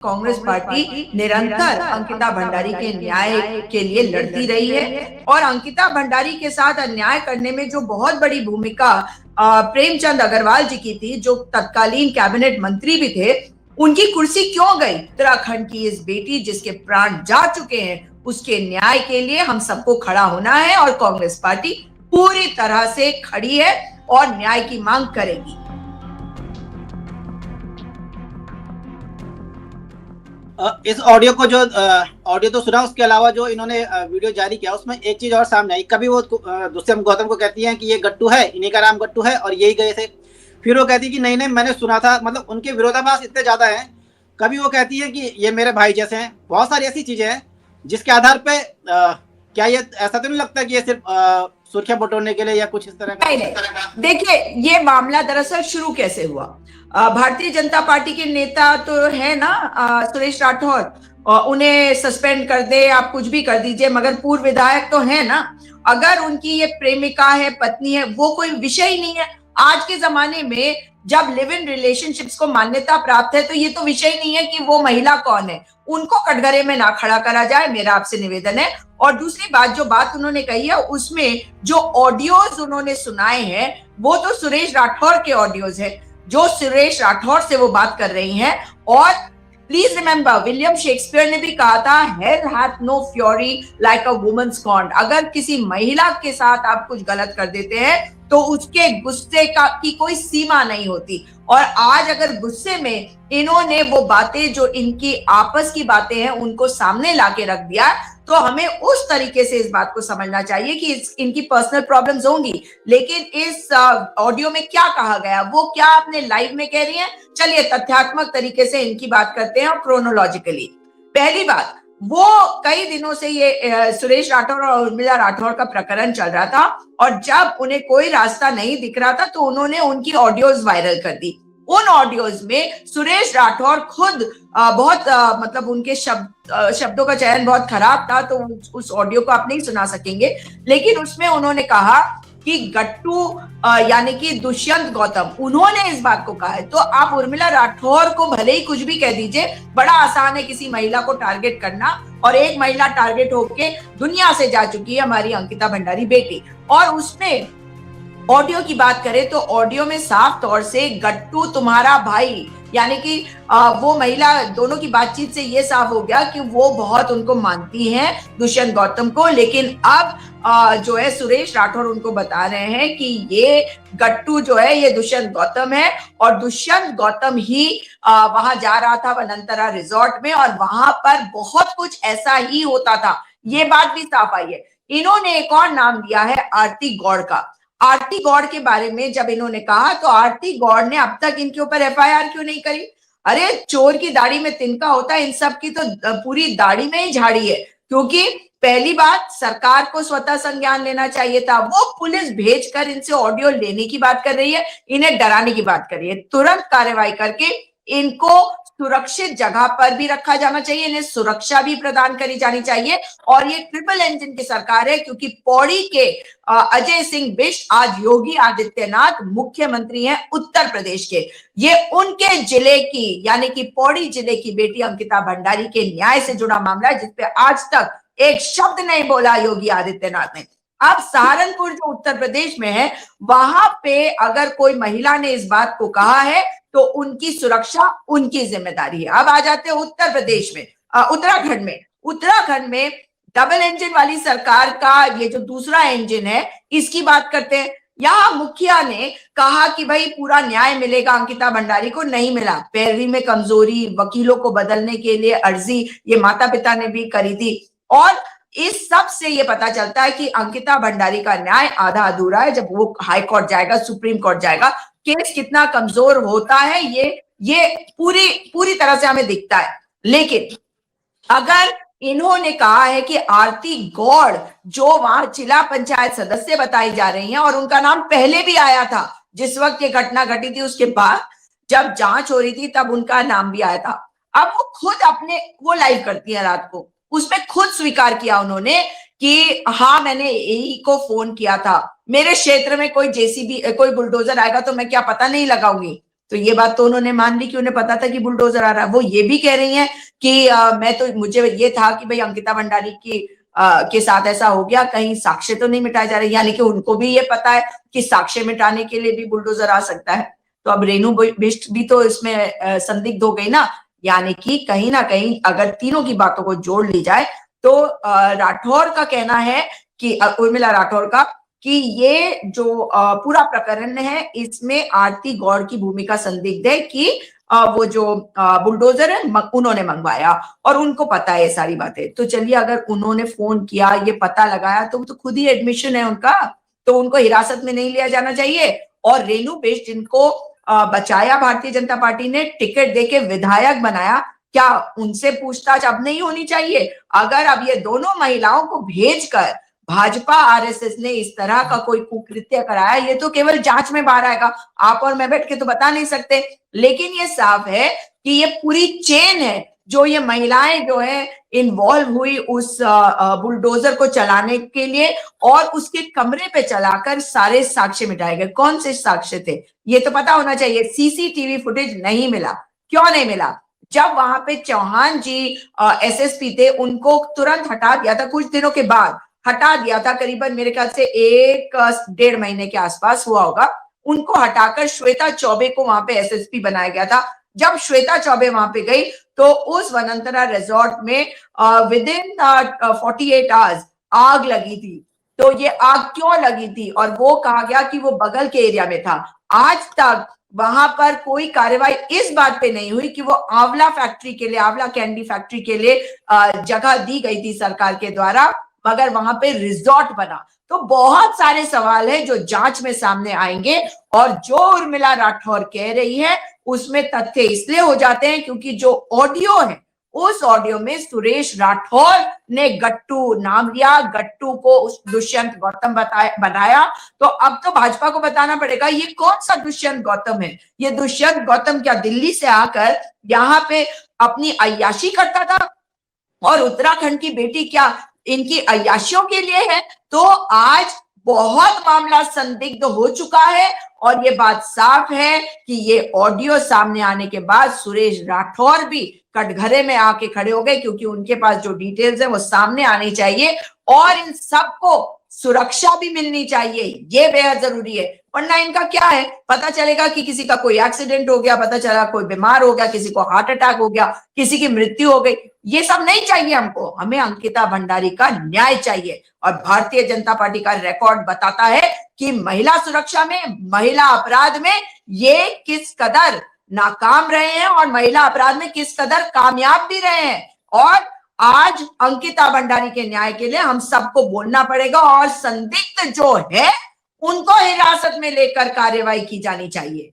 Congress party निरंतर अंकिता भंडारी के न्याय के लिए लड़ती रही है और अंकिता भंडारी के साथ अन्याय करने में जो बहुत बड़ी भूमिका प्रेमचंद अग्रवाल जी की थी, जो तत्कालीन कैबिनेट मंत्री भी थे, उनकी कुर्सी क्यों गई? उत्तराखंड की इस बेटी जिसके प्राण जा चुके हैं, उसके न्याय के लिए हम सबको खड़ा होना है और कांग्रेस पार्टी पूरी तरह से खड़ी है और न्याय की मांग करेगी। इस ऑडियो को जो ऑडियो तो सुना, उसके अलावा जो इन्होंने वीडियो जारी किया उसमें एक चीज और सामने आई। कभी वो दुष्यंत गौतम को कहती हैं कि ये गट्टू है, इन्हीं का नाम गट्टू है और यही गए थे। फिर वो कहती है कि नहीं नहीं मैंने सुना था। मतलब उनके विरोधाभास इतने ज्यादा हैं। कभी वो कहती है कि ये मेरे भाई जैसे हैं। बहुत सारी ऐसी चीजें हैं जिसके आधार पे क्या ये ऐसा तो नहीं लगता कि ये सिर्फ सुर्खियां बटोरने के लिए या कुछ इस तरह का? नहीं, देखिए ये मामला दरअसल शुरू कैसे हुआ। भारतीय जनता पार्टी के नेता तो है ना सुरेश राठौर, उन्हें सस्पेंड कर दे, आप कुछ भी कर दीजिए, मगर पूर्व विधायक तो है ना। अगर उनकी ये प्रेमिका है, पत्नी है, वो कोई विषय ही नहीं है। आज के जमाने में जब लिव इन रिलेशनशिप्स को मान्यता प्राप्त है तो ये तो विषय नहीं है कि वो महिला कौन है। उनको कटघरे में ना खड़ा करा जाए, मेरा आपसे निवेदन है। और दूसरी बात, जो बात उन्होंने कही है उसमें जो ऑडियोज उन्होंने सुनाए हैं वो तो सुरेश राठौर के ऑडियोज है, जो सुरेश राठौर से वो बात कर रही हैं। और प्लीज रिमेंबर, विलियम शेक्सपियर ने भी कहा था, hell hath no fury like a woman scorned. अगर किसी महिला के साथ आप कुछ गलत कर देते हैं तो उसके गुस्से की कोई सीमा नहीं होती। और आज अगर गुस्से में इन्होंने वो बातें जो इनकी आपस की बातें हैं उनको सामने लाके रख दिया, तो हमें उस तरीके से इस बात को समझना चाहिए कि इनकी पर्सनल प्रॉब्लम्स होंगी। लेकिन इस ऑडियो में क्या कहा गया, वो क्या आपने लाइव में कह रही हैं? चलिए तथ्यात्मक तरीके से इनकी बात करते हैं और क्रोनोलॉजिकली। पहली बात, वो कई दिनों से ये सुरेश राठौर और उर्मिला राठौर का प्रकरण चल रहा था और जब उन्हें कोई रास्ता नहीं दिख रहा था तो उन्होंने उनकी ऑडियोज वायरल कर दी। उन ऑडियोज में सुरेश राठौर खुद बहुत मतलब उनके शब्दों का चयन बहुत खराब था, तो उस ऑडियो को आप नहीं सुना सकेंगे। लेकिन उसमें उन्होंने कहा कि गट्टू यानी कि दुष्यंत गौतम, उन्होंने इस बात को कहा है। तो आप उर्मिला राठौर को भले ही कुछ भी कह दीजिए, बड़ा आसान है किसी महिला को टारगेट करना, और एक महिला टारगेट होके दुनिया से जा चुकी है, हमारी अंकिता भंडारी बेटी। और उसमें ऑडियो की बात करें तो ऑडियो में साफ तौर से गट्टू तुम्हारा भाई, यानी कि वो महिला, दोनों की बातचीत से ये साफ हो गया कि वो बहुत उनको मानती हैं दुष्यंत गौतम को। लेकिन अब जो है सुरेश राठौर उनको बता रहे हैं कि ये गट्टू जो है ये दुष्यंत गौतम है और दुष्यंत गौतम ही वहां जा रहा था वनंतरा रिजॉर्ट में और वहां पर बहुत कुछ ऐसा ही होता था। ये बात भी साफ आई है। इन्होंने एक और नाम दिया है आरती गौड़ का। आरती गौड़ के बारे में जब इन्होंने कहा तो आरती गौड़ ने अब तक इनके ऊपर एफआईआर क्यों नहीं करी? अरे चोर की दाढ़ी में तिनका होता है, इन सब की तो पूरी दाढ़ी में ही झाड़ी है। क्योंकि पहली बात, सरकार को स्वतः संज्ञान लेना चाहिए था। वो पुलिस भेजकर इनसे ऑडियो लेने की बात कर रही है, इन्हें डराने की बात कर रही है। तुरंत कार्रवाई करके इनको सुरक्षित जगह पर भी रखा जाना चाहिए, इन्हें सुरक्षा भी प्रदान करी जानी चाहिए। और ये ट्रिपल इंजन की सरकार है, क्योंकि पौड़ी के अजय सिंह बिष्ट आज योगी आदित्यनाथ मुख्यमंत्री हैं उत्तर प्रदेश के। ये उनके जिले की, यानी कि पौड़ी जिले की बेटी अंकिता भंडारी के न्याय से जुड़ा मामला है, जिसपे आज तक एक शब्द नहीं बोला योगी आदित्यनाथ ने। अब सहारनपुर जो उत्तर प्रदेश में है, वहां पे अगर कोई महिला ने इस बात को कहा है तो उनकी सुरक्षा उनकी जिम्मेदारी है। अब आ जाते हैं उत्तर प्रदेश में, उत्तराखंड में। उत्तराखंड में डबल इंजन वाली सरकार का ये जो दूसरा इंजन है, इसकी बात करते हैं। यहाँ मुखिया ने कहा कि भाई पूरा न्याय मिलेगा, अंकिता भंडारी को नहीं मिला। पैरवी में कमजोरी, वकीलों को बदलने के लिए अर्जी ये माता पिता ने भी करी थी। और इस सब से ये पता चलता है कि अंकिता भंडारी का न्याय आधा अधूरा है। जब वो हाई कोर्ट जाएगा, सुप्रीम कोर्ट जाएगा, केस कितना कमजोर होता है ये पूरी तरह से हमें दिखता है। लेकिन अगर इन्होंने कहा है कि आरती गौड़ जो वहां जिला पंचायत सदस्य बताई जा रही हैं और उनका नाम पहले भी आया था, जिस वक्त ये घटना घटी थी उसके बाद जब जांच हो रही थी तब उनका नाम भी आया था। अब वो खुद अपने वो लाइव करती है रात को, उसमें खुद स्वीकार किया उन्होंने कि हाँ मैंने एई को फोन किया था, मेरे क्षेत्र में कोई जेसीबी कोई बुलडोजर आएगा तो मैं क्या पता नहीं लगाऊंगी। तो ये बात तो उन्होंने मान ली कि उन्हें पता था कि बुलडोजर आ रहा है। वो ये भी कह रही हैं कि मुझे ये था कि भाई अंकिता भंडारी की के साथ ऐसा हो गया, कहीं साक्ष्य तो नहीं मिटाए जा रहे, यानी कि उनको भी ये पता है कि साक्ष्य मिटाने के लिए भी बुलडोजर आ सकता है। तो अब रेणु बिष्ट भी तो इसमें संदिग्ध हो गई ना, यानी कि कहीं ना कहीं अगर तीनों की बातों को जोड़ ली जाए तो राठौर का कहना है कि उर्मिला राठौर का कि ये जो पूरा प्रकरण है इसमें आरती गौड़ की भूमिका संदिग्ध है कि वो जो बुलडोजर है उन्होंने मंगवाया और उनको पता है ये सारी बातें। तो चलिए अगर उन्होंने फोन किया, ये पता लगाया, तो खुद ही एडमिशन है उनका, तो उनको हिरासत में नहीं लिया जाना चाहिए। और रेणु बिष्ट जिनको बचाया भारतीय जनता पार्टी ने, टिकट देके विधायक बनाया, क्या उनसे पूछताछ अब नहीं होनी चाहिए? अगर अब ये दोनों महिलाओं को भेजकर भाजपा आरएसएस ने इस तरह का कोई कुकृत्य कराया, ये तो केवल जांच में बाहर आएगा, आप और मैं बैठ के तो बता नहीं सकते। लेकिन ये साफ है कि ये पूरी चेन है, जो ये महिलाएं जो है इन्वॉल्व हुई उस बुलडोजर को चलाने के लिए, और उसके कमरे पे चलाकर सारे साक्ष्य मिटाए गए। कौन से साक्ष्य थे ये तो पता होना चाहिए। सीसीटीवी फुटेज नहीं मिला। क्यों नहीं मिला? जब वहां पे चौहान जी एसएसपी थे, उनको तुरंत हटा दिया था, कुछ दिनों के बाद हटा दिया था, करीबन मेरे ख्याल से 1-1.5 महीने के आसपास हुआ होगा। उनको हटाकर श्वेता चौबे को वहां पे एसएसपी बनाया गया था। जब श्वेता चौबे वहां पे गई तो उस वनंतना रिजॉर्ट में विद इन 48 आवर्स आग लगी थी। तो ये आग क्यों लगी थी? और वो कहा गया कि वो बगल के एरिया में था। आज तक वहां पर कोई कार्रवाई इस बात पे नहीं हुई कि वो आंवला फैक्ट्री के लिए, आंवला कैंडी फैक्ट्री के लिए जगह दी गई थी सरकार के द्वारा, मगर वहां पे रिजॉर्ट बना। तो बहुत सारे सवाल है जो जांच में सामने आएंगे, और जो उर्मिला राठौर कह रही है उसमें तथ्य इसलिए हो जाते हैं क्योंकि जो ऑडियो है, उस ऑडियो में सुरेश राठौर ने गट्टू नाम लिया, गट्टू को उस दुष्यंत गौतम बनाया। तो अब तो भाजपा को बताना पड़ेगा ये कौन सा दुष्यंत गौतम है। ये दुष्यंत गौतम क्या दिल्ली से आकर यहाँ पे अपनी अय्याशी करता था, और उत्तराखंड की बेटी क्या इनकी अय्याशियों के लिए है? तो आज बहुत मामला संदिग्ध हो चुका है, और ये बात साफ है कि ये ऑडियो सामने आने के बाद सुरेश राठौर भी कटघरे में आके खड़े हो गए, क्योंकि उनके पास जो डिटेल्स है वो सामने आनी चाहिए, और इन सबको सुरक्षा भी मिलनी चाहिए। ये बेहद जरूरी है, वरना इनका क्या है, पता चलेगा कि किसी का कोई एक्सीडेंट हो गया, पता चला कोई बीमार हो गया, किसी को हार्ट अटैक हो गया, किसी की मृत्यु हो गई। ये सब नहीं चाहिए हमको। हमें अंकिता भंडारी का न्याय चाहिए। और भारतीय जनता पार्टी का रिकॉर्ड बताता है कि महिला सुरक्षा में, महिला अपराध में ये किस कदर नाकाम रहे हैं और महिला अपराध में किस कदर कामयाब भी रहे हैं। और आज अंकिता भंडारी के न्याय के लिए हम सबको बोलना पड़ेगा, और संदिग्ध जो है उनको हिरासत में लेकर कार्रवाई की जानी चाहिए।